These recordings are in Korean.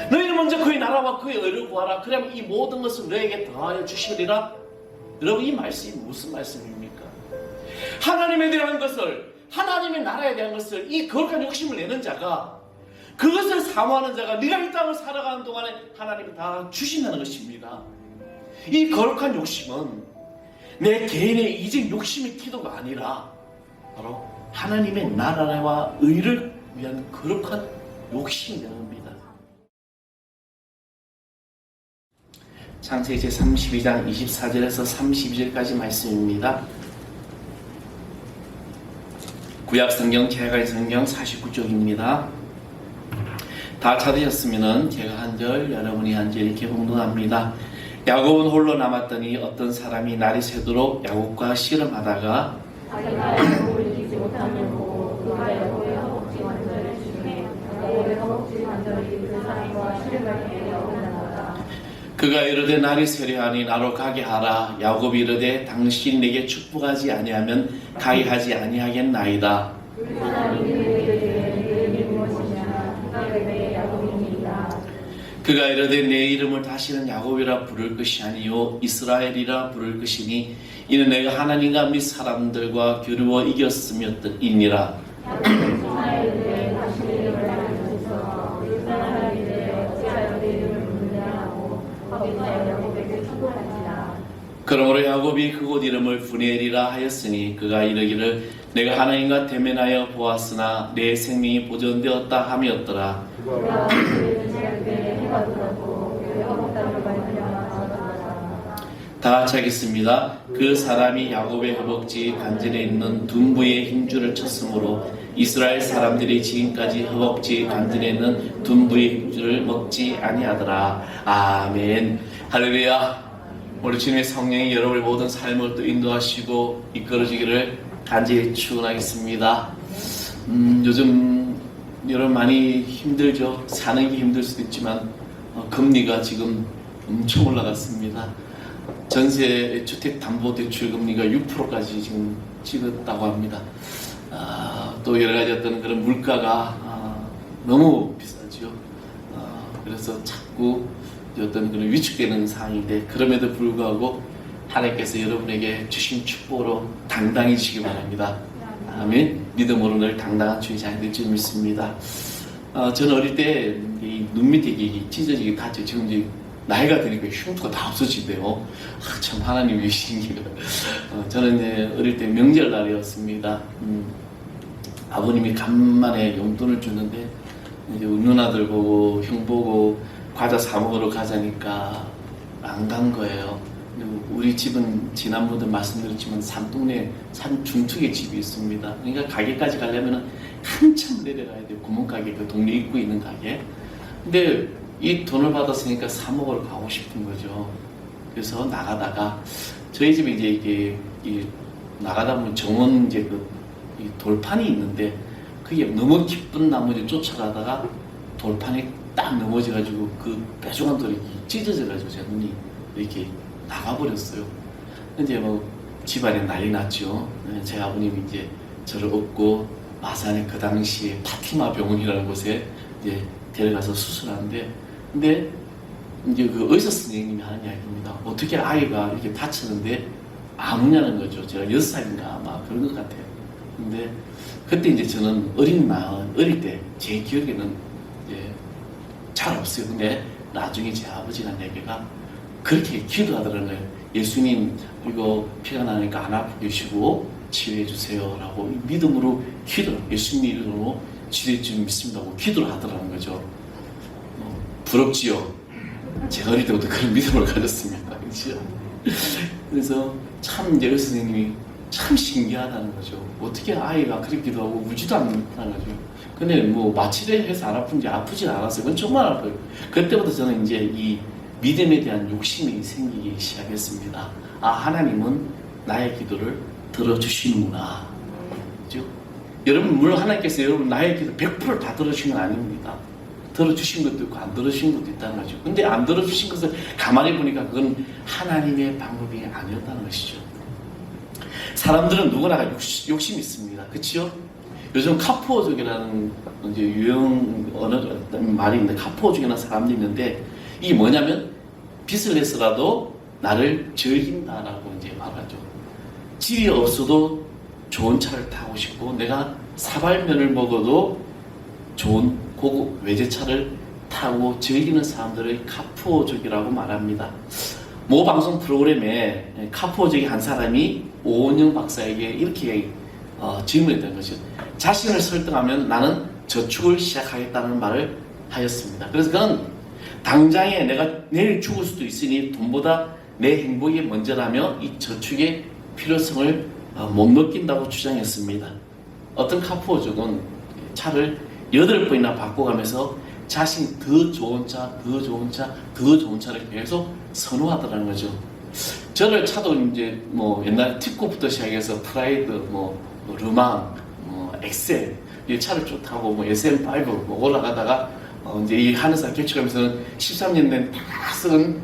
너희는 먼저 그의 나라와 그의 의를 구하라. 그러면 이 모든 것을 너에게 더하여 주시리라. 여러분, 이 말씀이 무슨 말씀입니까? 하나님에 대한 것을, 하나님의 나라에 대한 것을, 이 거룩한 욕심을 내는 자가, 그것을 사모하는 자가 네가 이 땅을 살아가는 동안에 하나님이 다 주신다는 것입니다. 이 거룩한 욕심은 내 개인의 이직 욕심의 기도가 아니라 바로 하나님의 나라와 의를 위한 거룩한 욕심이 되는 겁니다. 창세기 제32장 24절에서 32절까지 말씀입니다. 구약성경, 개혁성경 49쪽입니다. 다 찾으셨으면 제가 한 절, 여러분이 한 절 이렇게 봉독합니다. 야곱은 홀로 남았더니 어떤 사람이 날이 새도록 야곱과 씨름하다가 자기가 야곱을 이기지 못하는 보고 그가 야곱의 허벅지 관절을 주중에 야곱의 허벅지 관절이 그 사람과 씨름을 해 야곱을 나가다. 그가 이르되 날이 세려하니 나로 가게 하라. 야곱이 이르되 당신 내게 축복하지 아니하면 가게 하지 아니하겠나이다. 그 사람이 그에게 이르되 이름이 무엇이냐. 그가 이르되 야곱이니이다. 그가 이르되 내 이름을 다시는 야곱이라 부를 것이 아니요 이스라엘이라 부를 것이니 이는 내가 하나님과 및 사람들과 겨루어 이겼음이니라. 야곱은 이스라엘에 다시 이름을 알려주소서. 그 사람이 이르되 어찌하여 내 이름을 부르냐 하고 거기서 야곱에게 축복한지라. 그러므로 야곱이 그곳 이름을 브니엘이라 하였으니 그가 이르기를 내가 하나님과 대면하여 보았으나 내 생명이 보존되었다 함이었더라. 그가 그의 제약에 해가 들었고 그의 허벅다리를 말미암아 다 같이 하겠습니다. 그 사람이 야곱의 허벅지 간절에 있는 둔부의 힘줄을 쳤으므로 이스라엘 사람들이 지금까지 허벅지 간절에 있는 둔부의 힘줄을 먹지 아니하더라. 아멘. 할렐루야. 우리 주님의 성령이 여러분의 모든 삶을 또 인도하시고 이끌어주기를 간절히 축원하겠습니다. 요즘 여러분 많이 힘들죠. 사는 게 힘들 수도 있지만 금리가 지금 엄청 올라갔습니다. 전세 주택담보대출 금리가 6%까지 지금 찍었다고 합니다. 또 여러 가지 어떤 그런 물가가 너무 비싸죠. 그래서 자꾸 어떤 그런 위축되는 상황인데 그럼에도 불구하고 하나님께서 여러분에게 주신 축복으로 당당해지시기 바랍니다. 아멘. 믿음으로 늘 당당한 주의 자녀 될 줄 믿습니다. 저는 어릴 때 눈 밑에 찢어지게 다쳐 지금 이제 나이가 드니까 흉터가 다 없어지대요. 참 하나님 위신기를. 저는 이제 어릴 때 명절날이었습니다. 아버님이 간만에 용돈을 주는데 이제 누나들 보고 형 보고 과자 사 먹으러 가자니까 안 간 거예요. 우리 집은 지난번에도 말씀드렸지만 산동네 산 중턱에 집이 있습니다. 그러니까 가게까지 가려면 한참 내려가야 돼요. 구멍가게, 그 동네 입구에 있는 가게. 근데 이 돈을 받았으니까 사 먹으러 가고 싶은 거죠. 그래서 나가다가 저희 집에 이제 이게 나가다 보면 정원 이제 이 돌판이 있는데 그게 너무 깊은 나무를 쫓아가다가 돌판에 딱 넘어져가지고 그 뾰족한 돌이 찢어져가지고 제 눈이 이렇게 나가버렸어요. 이제 뭐 집안에 난리 났죠. 제 아버님이 이제 저를 업고 마산에 그 당시에 파티마 병원이라는 곳에 이제 데려가서 수술하는데, 근데 이제 그 의사 선생님이 하는 이야기입니다. 어떻게 아이가 이렇게 다쳤는데 아무냐는 거죠. 제가 6살인가 아마 그런 것 같아요. 근데 그때 이제 저는 어릴 때 제 기억에는 이제 잘 없어요. 근데 나중에 제 아버지가 한 얘기가 그렇게 기도하더라고요. 예수님 이거 피가 나니까 안 아프게 쉬고 치료해 주세요 라고 믿음으로 예수님 이름으로 치료해 주면 믿습니다고 기도를 하더라는 거죠. 부럽지요. 제가 어릴 때부터 그런 믿음을 가졌습니다. 그렇죠? 그래서 참 이제 의사 선생님이 참 신기하다는 거죠. 어떻게 아이가 그렇게 기도하고 울지도 않는다는 거죠. 근데 뭐 마취해서 안 아픈지 아프진 않았어요. 그건 정말 아파요. 그때부터 저는 이제 이 믿음에 대한 욕심이 생기기 시작했습니다. 하나님은 나의 기도를 들어주시는구나. 그죠? 여러분, 물론 하나님께서 여러분 나의 기도 100% 다 들어주신 건 아닙니다. 들어주신 것도 있고 안 들어주신 것도 있다는 거죠. 근데 안 들어주신 것을 가만히 보니까 그건 하나님의 방법이 아니었다는 것이죠. 사람들은 누구나 욕심이 있습니다. 그렇죠? 요즘 카푸어족이라는 이제 유형 언어 말이 있는데, 카푸어족이라는 사람들이 있는데, 이게 뭐냐면 빚을 내서라도 나를 즐긴다라고 이제 말하죠. 집이 없어도 좋은 차를 타고 싶고, 내가 사발면을 먹어도 좋은 고급 외제차를 타고 즐기는 사람들을 카푸어족이라고 말합니다. 모 방송 프로그램에 카푸어족의 한 사람이 오은영 박사에게 이렇게 질문했던 거죠. 자신을 설득하면 나는 저축을 시작하겠다는 말을 하였습니다. 그래서 그는 당장에 내가 내일 죽을 수도 있으니 돈보다 내 행복이 먼저라며 이 저축의 필요성을 못 느낀다고 주장했습니다. 어떤 카푸어족은 차를 8번이나 바꿔가면서 자신이 더 좋은 차, 더 좋은 차, 더 좋은 차를 계속 선호하더라는 거죠. 저를 차도 이제 뭐 옛날 티코부터 시작해서 프라이드, 르망, 엑셀 이 차를 쭉 타고 SM5 뭐 올라가다가 이제 이 하늘사 개척하면서는 13년 된 다 썩은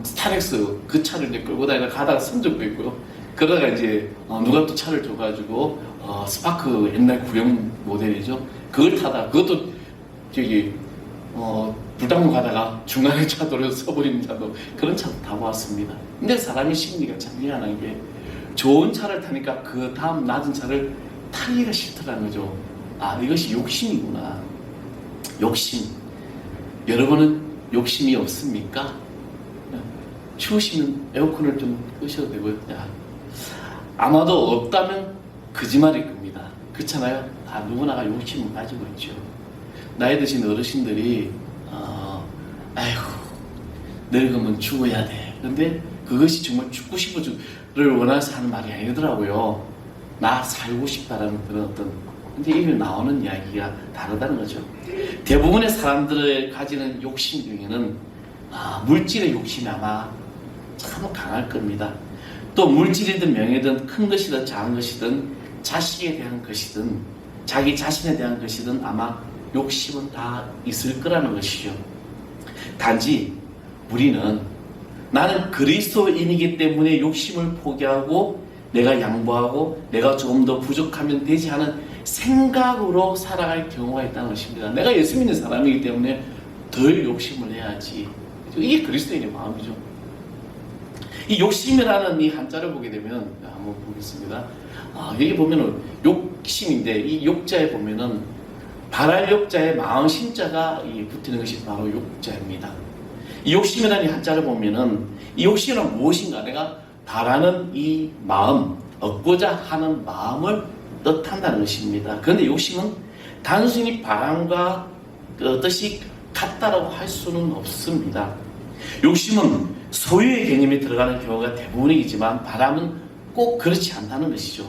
스타렉스 그 차를 이제 끌고 가다가 쓴 적도 있고요. 그러다가 이제 누가 또 차를 줘가지고 스파크 옛날 구형 모델이죠. 그걸 타다 그것도 저기 불당로 가다가 중간에 차도로 서버리는 차도 그런 차도 타보았습니다. 근데 사람의 심리가 참 미안한 게 좋은 차를 타니까 그 다음 낮은 차를 타기가 싫더라는 거죠. 아, 이것이 욕심이구나. 욕심. 여러분은 욕심이 없습니까? 추우시면 에어컨을 좀 끄셔도 되고요. 아마도 없다면 거짓말일 겁니다. 그렇잖아요? 다 누구나가 욕심을 가지고 있죠. 나이 드신 어르신들이 아이고 늙으면 죽어야 돼. 근데 그것이 정말 죽고 싶어를 원해서 하는 말이 아니더라고요. 나 살고 싶다라는 그런 어떤 근데 이미 나오는 이야기가 다르다는 거죠. 대부분의 사람들을 가지는 욕심 중에는 물질의 욕심이 아마 참 강할 겁니다. 또 물질이든 명예든 큰 것이든 작은 것이든 자식에 대한 것이든 자기 자신에 대한 것이든 아마 욕심은 다 있을 거라는 것이죠. 단지 우리는 나는 그리스도인이기 때문에 욕심을 포기하고 내가 양보하고 내가 조금 더 부족하면 되지 하는 생각으로 살아갈 경우가 있다는 것입니다. 내가 예수 믿는 사람이기 때문에 덜 욕심을 해야지. 이게 그리스도인의 마음이죠. 이 욕심이라는 이 한자를 보게 되면 한번 보겠습니다. 여기 보면은 욕심인데 이 욕자에 보면은 바랄 욕자에 마음 심자가 붙이는 것이 바로 욕자입니다. 이 욕심이라는 이 한자를 보면은 이 욕심은 무엇인가? 내가 바라는 이 마음, 얻고자 하는 마음을 뜻한다는 것입니다. 그런데 욕심은 단순히 바람과 뜻이 같다라고 할 수는 없습니다. 욕심은 소유의 개념이 들어가는 경우가 대부분이지만 바람은 꼭 그렇지 않다는 것이죠.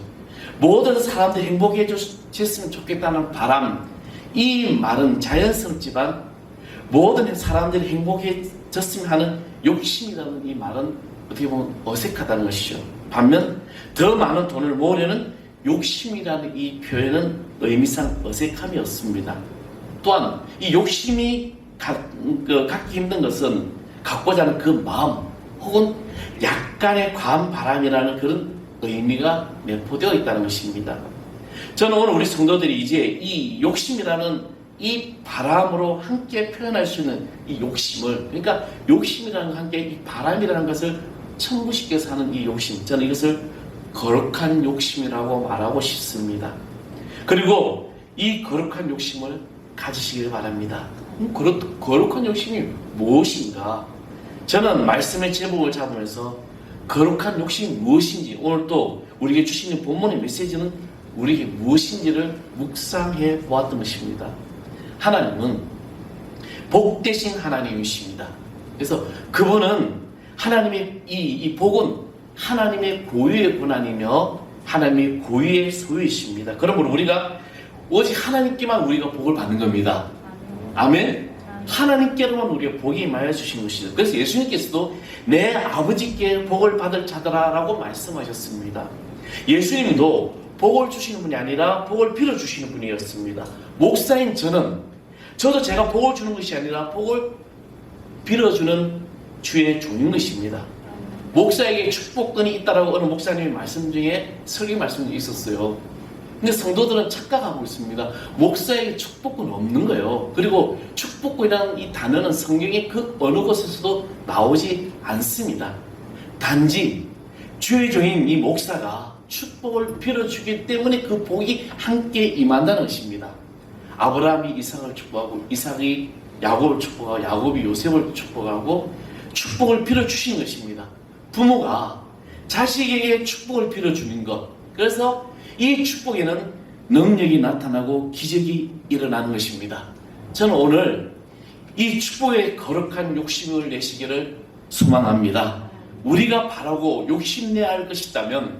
모든 사람들이 행복해졌으면 좋겠다는 바람, 이 말은 자연스럽지만 모든 사람들이 행복해졌으면 하는 욕심이라는 이 말은 어떻게 보면 어색하다는 것이죠. 반면 더 많은 돈을 모으려는 욕심이라는 이 표현은 의미상 어색함이 없습니다. 또한 이 욕심이 갖기 힘든 것은 갖고자 하는 그 마음 혹은 약간의 과한 바람이라는 그런 의미가 내포되어 있다는 것입니다. 저는 오늘 우리 성도들이 이제 이 욕심이라는 이 바람으로 함께 표현할 수 있는 이 욕심을, 그러니까 욕심이라는 것과 함께 이 바람이라는 것을 첨부시켜서 하는 이 욕심, 저는 이것을 거룩한 욕심이라고 말하고 싶습니다. 그리고 이 거룩한 욕심을 가지시길 바랍니다. 거룩한 욕심이 무엇인가? 저는 말씀의 제목을 잡으면서 거룩한 욕심이 무엇인지, 오늘 또 우리에게 주시는 본문의 메시지는 우리에게 무엇인지를 묵상해 보았던 것입니다. 하나님은 복되신 하나님이십니다. 그래서 그분은 하나님의 이 복은 하나님의 고유의 권한이며 하나님의 고유의 소유이십니다. 그러므로 우리가 오직 하나님께만 우리가 복을 받는 겁니다. 아멘. 하나님께로만 우리가 복이 임하여 주신 것이죠. 그래서 예수님께서도 내 아버지께 복을 받을 자들아라고 말씀하셨습니다. 예수님도 복을 주시는 분이 아니라 복을 빌어주시는 분이었습니다. 목사인 저도 제가 복을 주는 것이 아니라 복을 빌어주는 주의 종인 것입니다. 목사에게 축복권이 있다라고 어느 목사님의 말씀 중에 설교 말씀 중에 있었어요. 근데 성도들은 착각하고 있습니다. 목사에게 축복은 없는 거예요. 그리고 축복이라는 이 단어는 성경의 그 어느 곳에서도 나오지 않습니다. 단지 주의 종인 이 목사가 축복을 빌어주기 때문에 그 복이 함께 임한다는 것입니다. 아브라함이 이삭을 축복하고 이삭이 야곱을 축복하고 야곱이 요셉을 축복하고 축복을 빌어주신 것입니다. 부모가 자식에게 축복을 빌어주는 것, 그래서 이 축복에는 능력이 나타나고 기적이 일어나는 것입니다. 저는 오늘 이 축복에 거룩한 욕심을 내시기를 소망합니다. 우리가 바라고 욕심내야 할 것이 있다면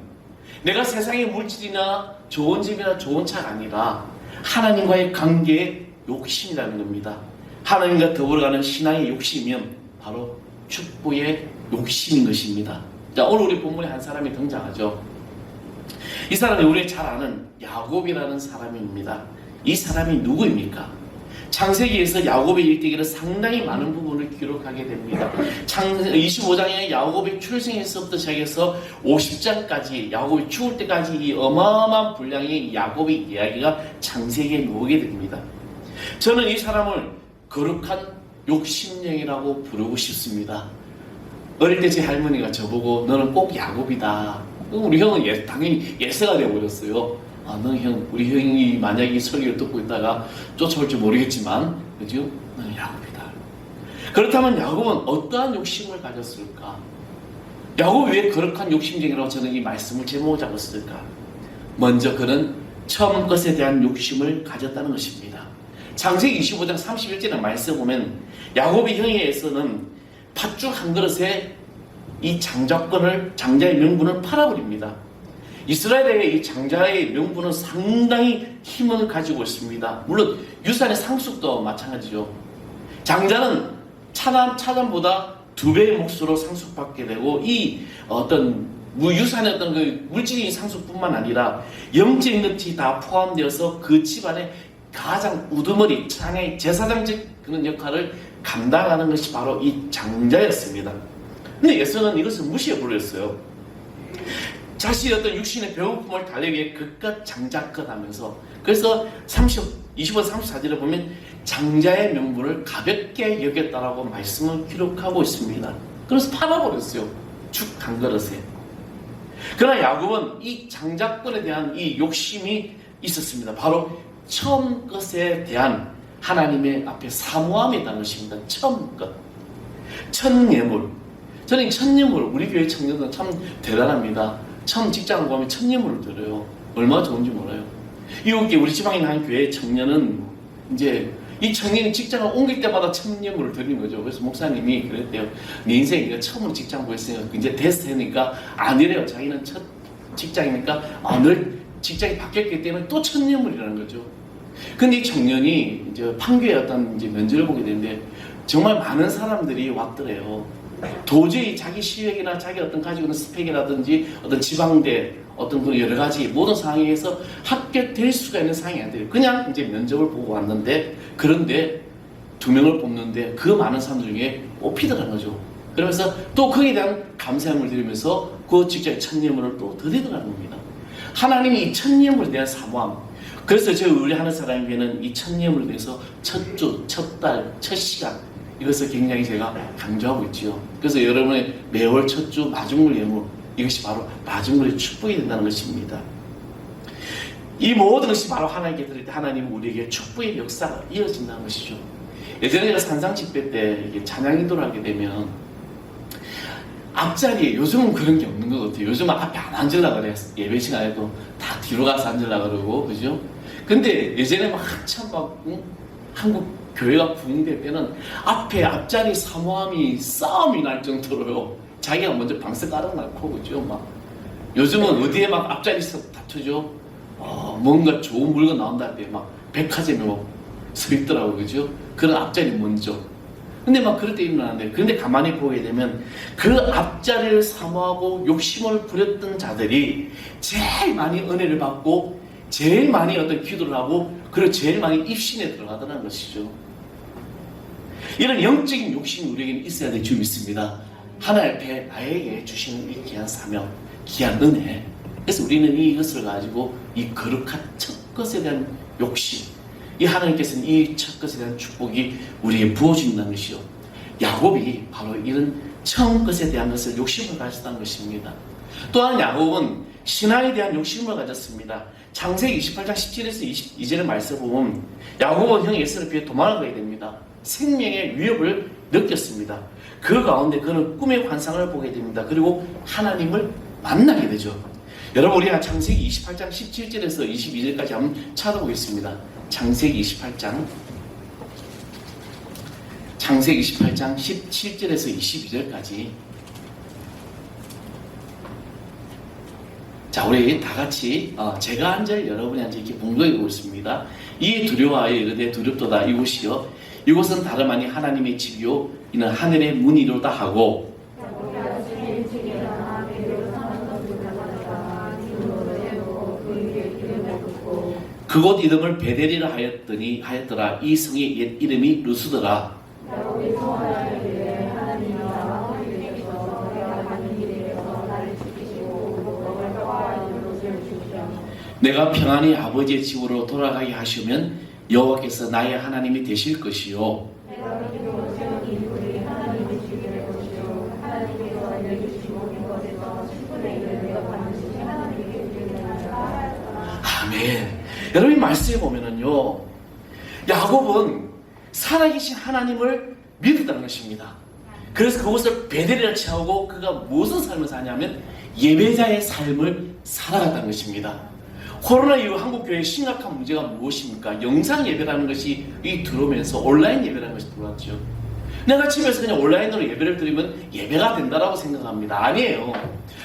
내가 세상의 물질이나 좋은 집이나 좋은 차가 아니라 하나님과의 관계의 욕심이라는 겁니다. 하나님과 더불어가는 신앙의 욕심이면 바로 축복의 욕심인 것입니다. 자, 오늘 우리 본문에 한 사람이 등장하죠. 이 사람이 우리 잘 아는 야곱이라는 사람입니다. 이 사람이 누구입니까? 창세기에서 야곱의 일대기는 상당히 많은 부분을 기록하게 됩니다. 25장에 야곱의 출생에서부터 시작해서 50장까지 야곱이 죽을 때까지 이 어마어마한 분량의 야곱의 이야기가 창세기에 나오게 됩니다. 저는 이 사람을 거룩한 욕심령이라고 부르고 싶습니다. 어릴 때 제 할머니가 저보고 너는 꼭 야곱이다. 우리 형은 당연히 예세가 되어버렸어요. 너는 형, 우리 형이 만약에 이 설교를 듣고 있다가 쫓아올지 모르겠지만, 그죠? 너는 야곱이다. 그렇다면 야곱은 어떠한 욕심을 가졌을까? 야곱이 왜 거룩한 욕심쟁이라고 저는 이 말씀을 제목을 잡았을까? 먼저 그는 처음 것에 대한 욕심을 가졌다는 것입니다. 창세기 25장 31절의 말씀 보면 야곱의 형에서는 팥죽 한 그릇에 이 장자의 명분을 팔아버립니다. 이스라엘의 이 장자의 명분은 상당히 힘을 가지고 있습니다. 물론 유산의 상속도 마찬가지죠. 장자는 차단보다 2배의 몫으로 상속받게 되고 이 어떤 유산의 어떤 그 물질적인 상속뿐만 아니라 영적인 것이 다 포함되어서 그 집안의 가장 우두머리, 장의 제사장적 그런 역할을 감당하는 것이 바로 이 장자였습니다. 근데 예수는 이것을 무시해버렸어요. 자신의 어떤 육신의 배고픔을 달래기 위해 그깟 장자껏 하면서, 그래서 25, 34절에 보면 장자의 명분을 가볍게 여겼다라고 말씀을 기록하고 있습니다. 그래서 팔아버렸어요. 죽 한 그릇에. 그러나 야곱은 이 장자권에 대한 이 욕심이 있었습니다. 바로 처음 것에 대한 하나님의 앞에 사모함에 대한 것입니다. 처음 것. 첫 예물. 저는 첫 예물, 우리 교회 청년들은 참 대단합니다. 처음 직장을 구하면 첫 예물을 드려요. 얼마나 좋은지 몰라요. 이웃에 우리 지방에 있는 한 교회 청년은 이제 이 청년이 직장을 옮길 때마다 첫 예물을 드리는 거죠. 그래서 목사님이 그랬대요. 네 인생에 네가 처음으로 직장 구했으니까 이제 됐으니까 아니래요. 자기는 첫 직장이니까 늘 직장이 바뀌었기 때문에 또 첫 예물이라는 거죠. 근데 이 청년이 이제 판교에 어떤 이제 면접을 보게 되는데 정말 많은 사람들이 왔더래요. 도저히 자기 실력이나 자기 어떤 가지고 있는 스펙이라든지 어떤 지방대 어떤 그 여러 가지 모든 상황에서 합격될 수가 있는 상황이 안 돼요. 그냥 이제 면접을 보고 왔는데, 그런데 2명을 뽑는데 그 많은 사람들 중에 뽑히더라는 거죠. 그러면서 또 거기에 대한 감사함을 드리면서 그 직장의 첫 예물을 또 드리더라는 겁니다. 하나님이 이 첫 예물에 대한 사모함. 그래서 저희 우리 하는 사람에게는 이 첫 예물에 대해서 첫 주, 첫 달, 첫 시간, 이것을 굉장히 제가 강조하고 있지요. 그래서 여러분의 매월 첫 주 마중물 예물, 이것이 바로 마중물의 축복이 된다는 것입니다. 이 모든 것이 바로 하나님께 드릴 때 하나님은 우리에게 축복의 역사가 이어진다는 것이죠. 예전에 제가 산상집회 때 이게 찬양인도를 하게 되면 앞자리에, 요즘은 그런 게 없는 것 같아요. 요즘은 앞에 안 앉으려고 그래요. 예배 시간에도 다 뒤로 가서 앉으려고 그러고, 그죠? 근데 예전에 막 한참 한국 교회가 부흥될 때는 앞자리 사모함이 싸움이 날 정도로요. 자기가 먼저 방석 깔아놓고, 그죠? 막 요즘은 어디에 막 앞자리에서 다투죠? 뭔가 좋은 물건 나온다 할 때 막 백화점에 막 서 있더라고, 그죠? 그런 앞자리 먼저. 근데 막 그럴 때 일어나는데, 그런데 가만히 보게 되면 그 앞자리를 사모하고 욕심을 부렸던 자들이 제일 많이 은혜를 받고 제일 많이 어떤 기도를 하고 그리고 제일 많이 입신에 들어가더라는 것이죠. 이런 영적인 욕심이 우리에게는 있어야 될 줄 믿습니다. 하나님 앞에 나에게 주시는 이 귀한 사명, 귀한 은혜, 그래서 우리는 이것을 가지고 이 거룩한 첫 것에 대한 욕심, 이 하나님께서는 이 첫 것에 대한 축복이 우리에게 부어진다는 것이요. 야곱이 바로 이런 처음 것에 대한 것을 욕심을 가졌다는 것입니다. 또한 야곱은 신앙에 대한 욕심을 가졌습니다. 창세기 28장 17에서 22절의 말씀 보면 야곱은 형 에서를 피해 도망을 가야 됩니다. 생명의 위협을 느꼈습니다. 그 가운데 그는 꿈의 환상을 보게 됩니다. 그리고 하나님을 만나게 되죠. 여러분, 우리가 창세기 28장 17절에서 22절까지 한번 찾아보겠습니다. 창세기 28장 17절에서 22절까지. 자, 우리 다 같이 제가 한 절 여러분이 한 절 이렇게 봉독해 보겠습니다. 이에 두려워하여 이르되 두렵도다. 이곳이요 이곳은 다름 아니 하나님의 집이요 이는 하늘의 문이로다 하고, 그곳 이름을 베델이라 하였더라. 이 성의 옛 이름이 루스더라. 내가 평안히 아버지의 집으로 돌아가게 하시면 여호와께서 나의 하나님이 되실 것이요. 아멘. 여러분, 이 말씀에 보면은요, 야곱은 살아계신 하나님을 믿었다는 것입니다. 그래서 그곳을 베델이라 칭하고 그가 무슨 삶을 사냐면 예배자의 삶을 살아갔다는 것입니다. 코로나 이후 한국교회의 심각한 문제가 무엇입니까? 영상 예배라는 것이 들어오면서 온라인 예배라는 것이 들어왔죠. 내가 집에서 그냥 온라인으로 예배를 드리면 예배가 된다라고 생각합니다. 아니에요.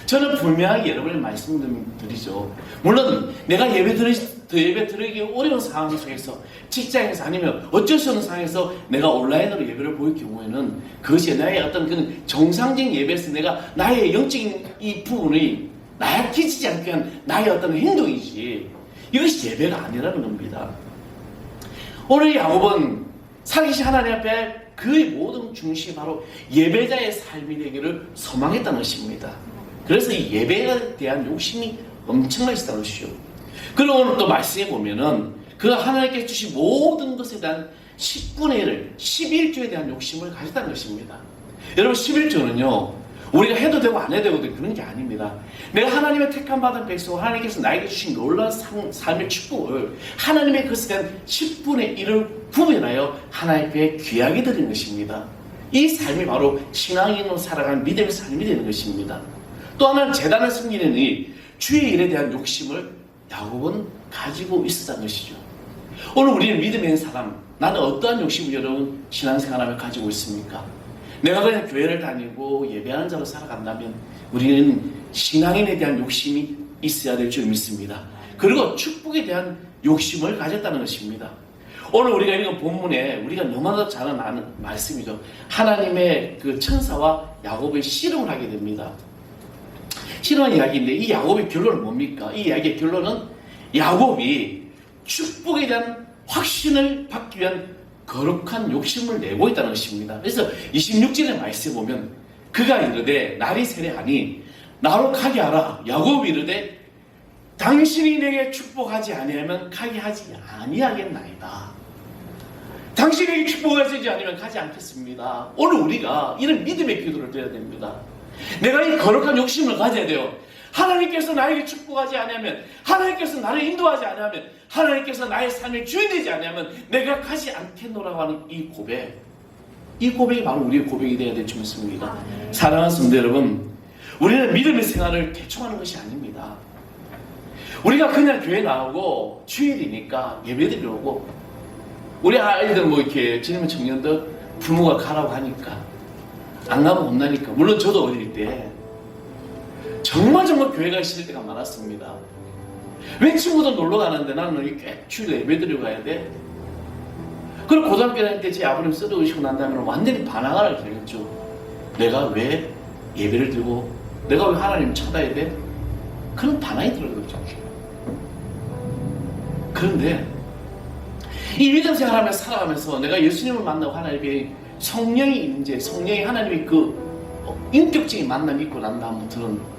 저는 분명하게 여러분의 말씀드리죠. 물론 내가 예배 드리기 어려운 상황 속에서, 직장에서 아니면 어쩔 수 없는 상황에서 내가 온라인으로 예배를 보일 경우에는 그것이 나의 어떤 그런 정상적인 예배에서 내가 나의 영적인 이 부분이 나약해지지 않게 한 나의 어떤 행동이지, 이것이 예배가 아니라는 겁니다. 오늘 야곱은 살아계신 하나님 앞에 그의 모든 중심이 바로 예배자의 삶이 되기를 소망했다는 것입니다. 그래서 이 예배에 대한 욕심이 엄청나게 있다는 것이죠. 그리고 오늘 또 말씀해 보면은 그가 하나님께 주신 모든 것에 대한 10분의 1을 11조에 대한 욕심을 가졌다는 것입니다. 여러분, 11조는요 우리가 해도 되고 안 해도 되고 그런 게 아닙니다. 내가 하나님의 택함 받은 백성, 하나님께서 나에게 주신 놀라운 삶의 축복을 하나님의 것에 대한 10분의 1을 구별하여 하나님께 귀하게 드리는 것입니다. 이 삶이 바로 신앙인으로 살아가는 믿음의 삶이 되는 것입니다. 또 하나는 제단을 섬기는 이 주의 일에 대한 욕심을 야곱은 가지고 있었다는 것이죠. 오늘 우리는 믿음에 있는 사람, 나는 어떠한 욕심을 여러분 신앙생활하며 가지고 있습니까? 내가 그냥 교회를 다니고 예배하는 자로 살아간다면 우리는 신앙인에 대한 욕심이 있어야 될 줄 믿습니다. 그리고 축복에 대한 욕심을 가졌다는 것입니다. 오늘 우리가 읽은 본문에 우리가 너무나도 잘 아는 말씀이죠. 하나님의 그 천사와 야곱의 씨름을 하게 됩니다. 씨름한 이야기인데 이 야곱의 결론은 뭡니까? 이 이야기의 결론은 야곱이 축복에 대한 확신을 받기 위한 거룩한 욕심을 내고 있다는 것입니다. 그래서 26절의 말씀에 보면 그가 이르되 날이 세례하니 나로 가게 하라. 야곱이 이르되 당신이 내게 축복하지 아니하면 가게 하지 아니하겠나이다. 당신에게 축복하지 않으면 가지 않겠습니다. 오늘 우리가 이런 믿음의 기도를 드려야 됩니다. 내가 이 거룩한 욕심을 가져야 돼요. 하나님께서 나에게 축복하지 않으면, 하나님께서 나를 인도하지 않으면, 하나님께서 나의 삶의 주인 되지 않으면 내가 가지 않겠노라고 하는 이 고백, 이 고백이 바로 우리의 고백이 되어야 될 줄 믿습니다. 사랑하는 성도 여러분, 우리는 믿음의 생활을 대충 하는 것이 아닙니다. 우리가 그냥 교회 나오고 주일이니까 예배드리러 오고, 우리 아이들 뭐 이렇게 젊은 청년들 부모가 가라고 하니까 안 가면 혼나니까, 물론 저도 어릴 때 정말 교회가 싫을 때가 많았습니다. 왜 친구들 놀러 가는데 나는 꽤 주일에 예배드리고 가야 돼? 그리고 고등학교 다닐 때 제 아버님 쓰러우시고 난 다음에 완전히 반항을 하겠죠. 내가 왜 예배를 드리고 내가 왜 하나님 찾아야 돼? 그런 반항이 들어오죠. 그런데 이 믿음 생활하며 살아가면서 내가 예수님을 만나고 하나님의 성령의 임재, 성령의 하나님의 그 인격적인 만남이 있고 난 다음부터는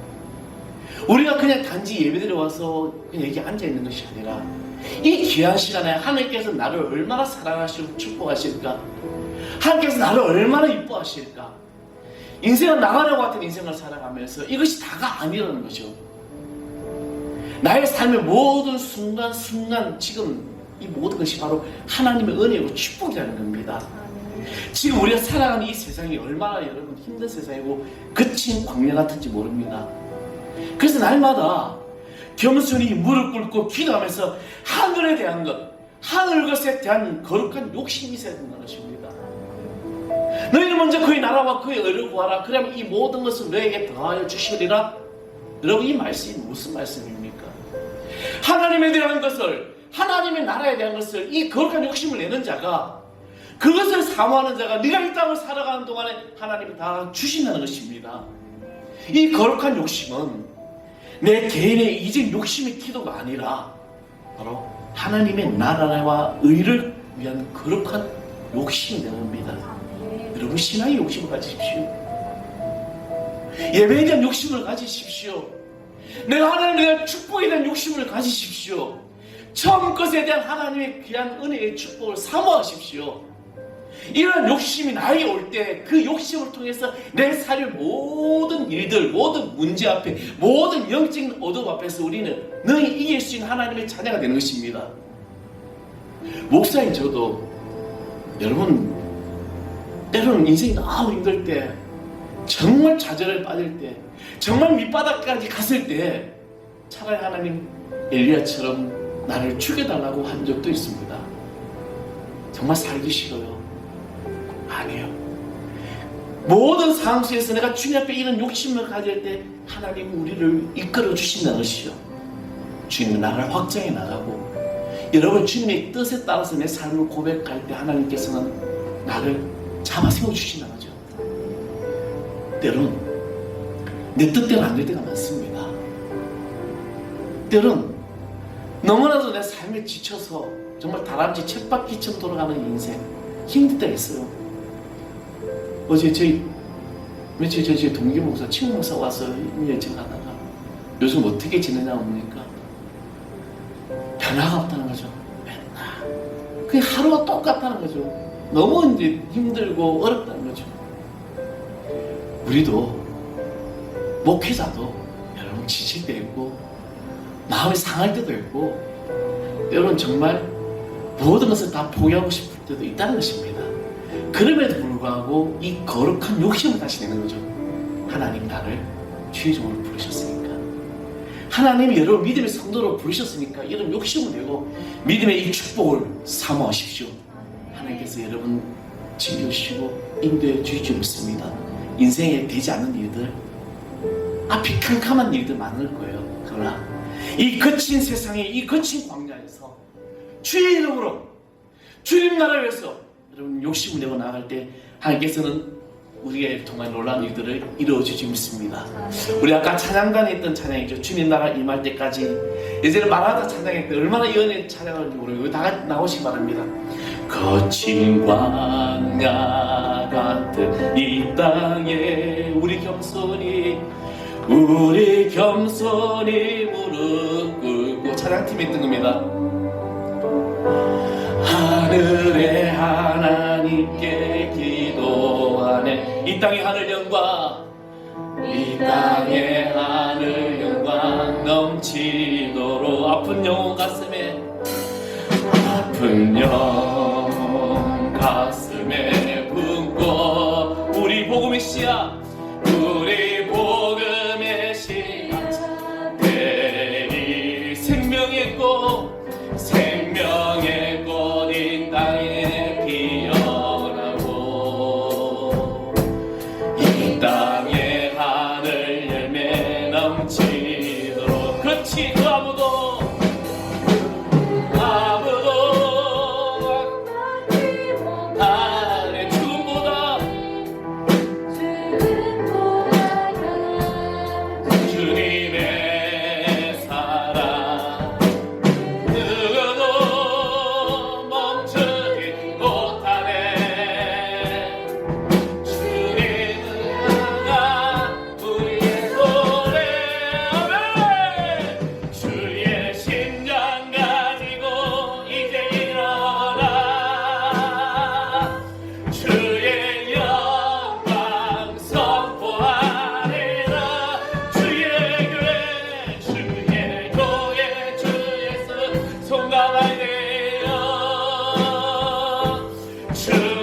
우리가 그냥 단지 예배드려 와서 그냥 여기 앉아있는 것이 아니라 이 귀한 시간에 하나님께서 나를 얼마나 사랑하시고 축복하실까, 하나님께서 나를 얼마나 이뻐하실까, 인생은 나가려고 같은 인생을 살아가면서 이것이 다가 아니라는 거죠. 나의 삶의 모든 순간순간 지금 이 모든 것이 바로 하나님의 은혜고 축복이라는 겁니다. 지금 우리가 살아가는 이 세상이 얼마나 여러분 힘든 세상이고 거친 광야 같은지 모릅니다. 그래서 날마다 겸손히 무릎 꿇고 기도하면서 하늘에 대한 것, 하늘 것에 대한 거룩한 욕심이 있어야 된다는 것입니다. 너희는 먼저 그의 나라와 그의 의를 구하라. 그러면 이 모든 것을 너에게 더하여 주시리라. 여러분, 이 말씀이 무슨 말씀입니까? 하나님에 대한 것을, 하나님의 나라에 대한 것을, 이 거룩한 욕심을 내는 자가, 그것을 사모하는 자가 네가 이 땅을 살아가는 동안에 하나님이 다 주신다는 것입니다. 이 거룩한 욕심은 내 개인의 이직 욕심의 기도가 아니라 바로 하나님의 나라와 의를 위한 거룩한 욕심이 되는 겁니다. 여러분, 신앙의 욕심을 가지십시오. 예배에 대한 욕심을 가지십시오. 내가 하나님에 대한 축복에 대한 욕심을 가지십시오. 처음 것에 대한 하나님의 귀한 은혜의 축복을 사모하십시오. 이런 욕심이 나에게 올 때 그 욕심을 통해서 내 삶의 모든 일들, 모든 문제 앞에, 모든 영적인 어둠 앞에서 우리는 능히 이길 수 있는 하나님의 자녀가 되는 것입니다. 목사인 저도 여러분, 때로는 인생이 너무 힘들 때, 정말 좌절에 빠질 때, 정말 밑바닥까지 갔을 때 차라리 하나님 엘리야처럼 나를 죽여달라고 한 적도 있습니다. 정말 살기 싫어요. 아니에요. 모든 상황 속에서 내가 주님 앞에 이런 욕심을 가질 때 하나님은 우리를 이끌어 주신다는 것이죠. 주님은 나를 확장해 나가고, 여러분 주님의 뜻에 따라서 내 삶을 고백할 때 하나님께서는 나를 잡아 세워주신다는 거죠. 때론 내 뜻대로 안 될 때가 많습니다. 때론 너무나도 내 삶에 지쳐서 정말 다람쥐 쳇바퀴처럼 돌아가는 인생, 힘들 때가 있어요. 어제 며칠 전에 저희 동기 목사, 친구 목사 와서 여쭤가다가 요즘 어떻게 지내냐고 묻니까 변화가 없다는 거죠. 맨날 그게 하루가 똑같다는 거죠. 너무 이제 힘들고 어렵다는 거죠. 우리도, 목회자도 여러분 지칠 때 있고 마음이 상할 때도 있고 때로는 정말 모든 것을 다 포기하고 싶을 때도 있다는 것입니다. 그럼에도 불구하고 이 거룩한 욕심을 다시 내는 거죠. 하나님 나를 최종으로 부르셨으니까, 하나님이 여러분 믿음의 성도로 부르셨으니까 이런 욕심을 내고 믿음의 이 축복을 사모하십시오. 하나님께서 여러분 지켜주시고 인도해 주실 줄 믿습니다. 인생에 되지 않는 일들, 앞이 캄캄한 일들 많을 거예요. 그러나 이 거친 세상에, 이 거친 광야에서 주의 이름으로 주님 나라를 위해서 여러분 욕심을 내고 나아갈 때 하나님께서는 우리에게 통한 놀라운 일들을 이루어주지 믿습니다. 우리 아까 찬양단에 있던 찬양이죠. 주님 나라 임할 때까지. 예전에 말하다 찬양했는데 얼마나 이 은혜 찬양하는지 모르겠어요. 다 같이 나오시기 바랍니다. 거친 광야 같은 이 땅에 우리 겸손히 무릎 꿇고 찬양팀이 있던 겁니다. 하늘의 하나님께 기도하네. 이 땅의 하늘 영광, 이 땅의 하늘 영광 넘치도록 아픈 영혼 가슴에 품고 우리 복음의 씨앗, 우리 복음의 씨앗 내리 생명의 꽃 이 땅에 피어나고 이 땅에 하늘 열매 넘치도록. 그렇지, 그 아무도 다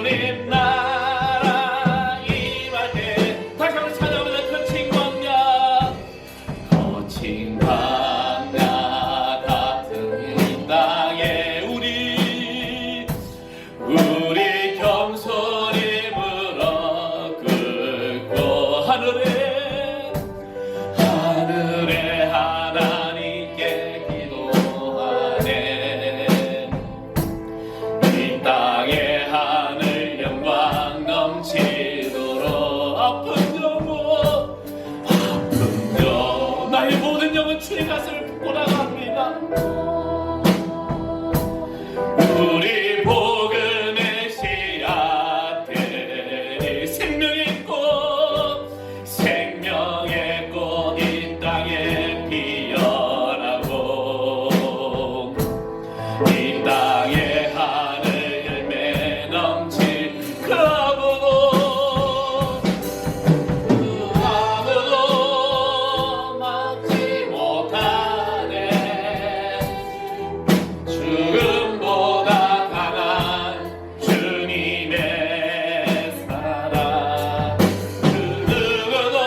주님 나라 임할 때 다시 한번 찾아보는 거친 광야 거친 광야 같은 이 땅에 우리 겸손히 물어 긋고 하늘에 하나님께 기도하네. 이 땅에 하늘 영광 넘치도록 아픈 영 나의 모든 영은 주의 가슴을 품고 나갑니다. 우리 복음의 씨앗들이 생명의 꽃 이 땅에 피어나고 이 땅에 하늘 열매 넘칠 그 아무도 막지 못하네. 죽음보다 강한 주님의 사랑 그 누구도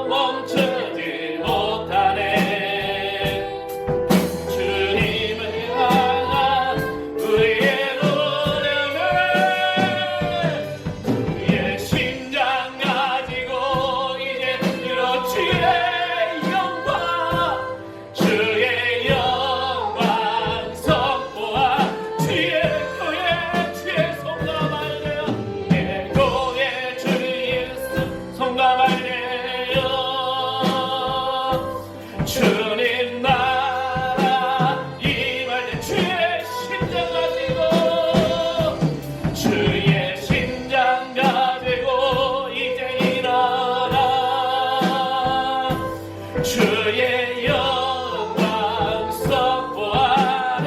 멈추지 못하네. 주님을 향한 우리의 노래는 우리의 심장 가지고 이제 이런 주의 영광 선포하 주의 교회 주의 성감할래요. 내 교회 주의 성감할래요. 주님 나라 임할 때 주의 심장 가지고 이제 일어나 주의 영광 선포하리라네.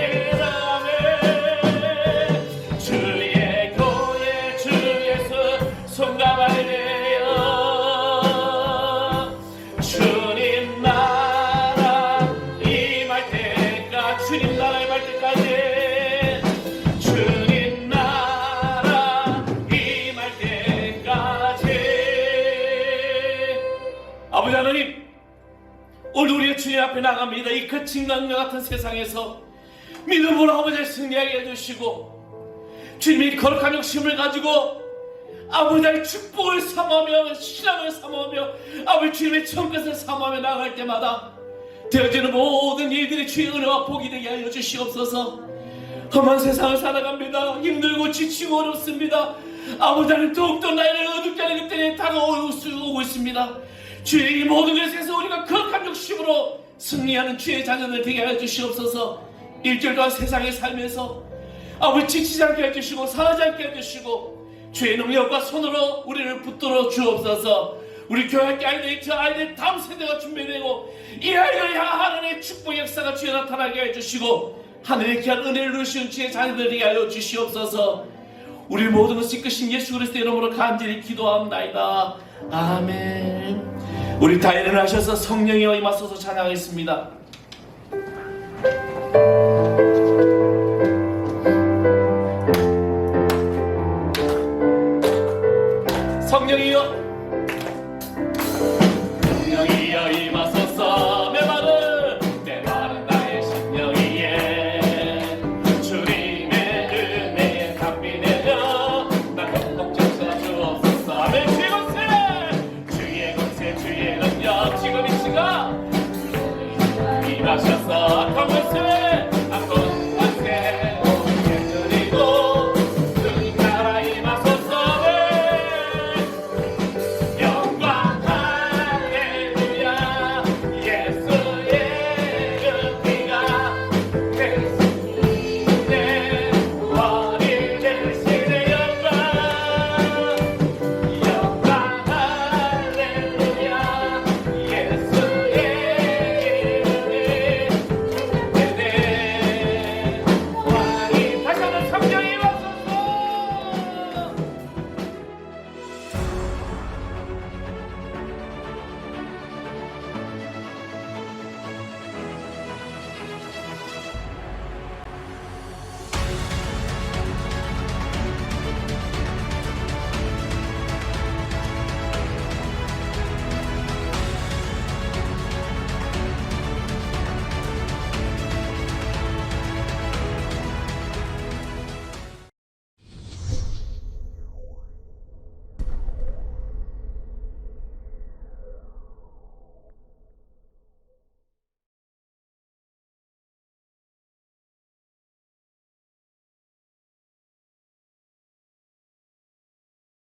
주의 교회 주 예수 송감하리래요. 주님 나라 임할 때까지 주님 나라 임할 때까지 주님 나라 임할 때까지 아버지 하나님 오늘 우리의 주님 앞에 나갑니다. 이 거친 강과 같은 세상에서 믿음으로 아버지를 승리하게 해주시고 주님이 거룩한 욕심을 가지고 아버지의 축복을 삼으며 신앙을 삼으며 아버지 주님의 천것을 삼으며 나갈 때마다 되어지는 모든 일들이 주의 은혜와 복이 되게 하여 주시옵소서. 험한 세상을 살아갑니다. 힘들고 지치고 어렵습니다. 아버지 하나님 더욱더 나이를 어둡게 하는 그때에 다가오고 있습니다. 주의 이 모든 것에서 우리가 거룩한 욕심으로 승리하는 주의 자녀들 되게 하여 주시옵소서. 일주일 동안 세상에 살면서 아버지 지치지 않게 해주시고 상하지 않게 해주시고 주의 능력과 손으로 우리를 붙들어 주옵소서. 우리 교회 아이들 다음 세대가 준비되고 이 아이를 향한 하나님의 축복 역사가 주에 나타나게 해주시고 하늘의 귀한 은혜를 누리시는 주의 자녀들에게 하여 주시옵소서. 우리 모든 것이 끝인 예수 그리스도의 이름으로 간절히 기도합니다. 아멘. 우리 다 일어나셔서 성령이여 임하소서 찬양하겠습니다. 성령이여